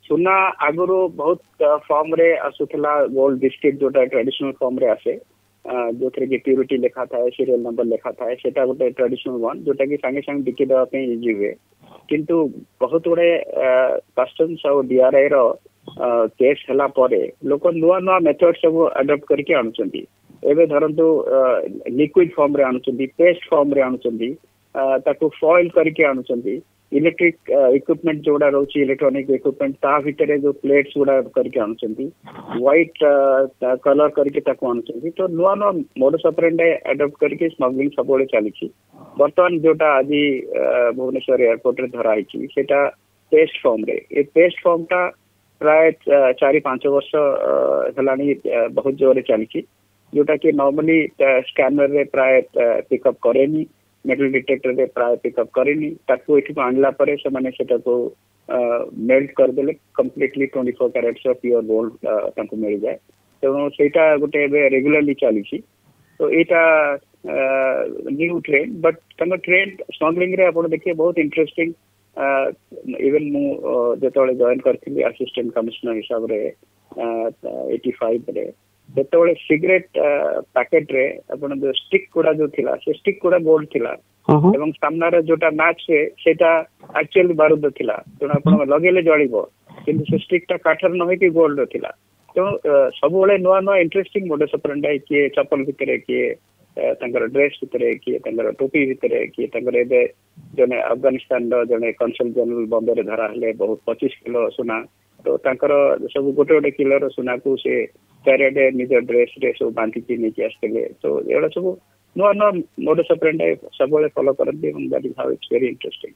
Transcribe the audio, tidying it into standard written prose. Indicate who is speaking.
Speaker 1: सुना आगुरी बहुत फॉर्म रे आसुला गोल्ड बिस्किट जोटा ट्रेडिशनल फॉर्म रे आसे जो थे कि प्यूरिटी लिखा था सीरियल नंबर लिखा था सेटा गोटे ट्रेडिशनल वन जोटा कि संगे संगे बिकी देवा पे इजी हुए किंतु बहुत गुड़े कस्टम्स और डीआरआई रो केस हला परे लोक नुआ नुआ मेथड सब अडॉप्ट करके आनुचंदी एबे धरंतु लिक्विड फॉर्म रे आनुचंदी पेस्ट फॉर्म रे आनुचंदी ताकू फॉइल करके आनुचंदी इलेक्ट्रिक इक्विपमेंट जोड़ा रोची इलेक्ट्रॉनिक इक्विपमेंट ता भितरे जो प्लेट्स गुड़ा करके आनुचंदी व्हाइट कलर करके ताको आनुचंदी तो नुआ नुआ मोडस ऑपरेंडी अडॉप्ट करके स्मगलिंग सबोले चलीची वर्तमान जोटा आज भुवनेश्वर एयरपोर्ट रे धरा आइची सेटा पेस्ट फॉर्म रे ए पेस्ट फॉर्म टा प्राय 4-5 वर्ष हलानी बहुत जोरे चलीची जोटा कि नॉर्मली स्कैनर रे प्राय पिकअप करेनी मेटल डिटेक्टर रे प्राय पिकअप करेनी ताको एठी आणला परे से माने सेटा को मेल्ट कर देले completely 24 carats of pure gold ताको मिल जाए तो सेटा गोटे रेगुलरली चलीची तो एटा न्यू ट्रेंड बट तंग ट्रेंड स्मगलिंग रे आपण देखिए बहुत इंटरेस्टिंग इवन मु जेतोले जॉइन करथिली असिस्टेंट कमिश्नर हिसाब रे 85 रे जेतोले सिगरेट पैकेट रे आपण जो स्टिक कोडा जो थिला से स्टिक कोडा गोल्ड थिला एवं सामना रे जोटा मैच से सेटा एक्चुअली बारूद थिला तो आपण लगेले जळिबो किंतु से स्टिक ता काठर न होई कि गोल्ड थिला तो सब बेले नुआ नुआ इंटरेस्टिंग मोडस ऑपरेंडी किए चप्पल भितरे किए तंगर ड्रेस भितरे किए तंगर टोपी भितरे किए तंगर एबे जने अफगानिस्तान रो जने कंसल जनरल बॉम्बे रे धरा हले बहुत 25 किलो सोना तो तंकर सब गोटे गोटे किलो रो सोना को से चारिडे निज ड्रेस रे सब बांधी के नेकी आस्तेले तो एड़ा सब नुआ नुआ मोडस ऑपरेंडी सब बेले फॉलो करते एवं that is how it's very interesting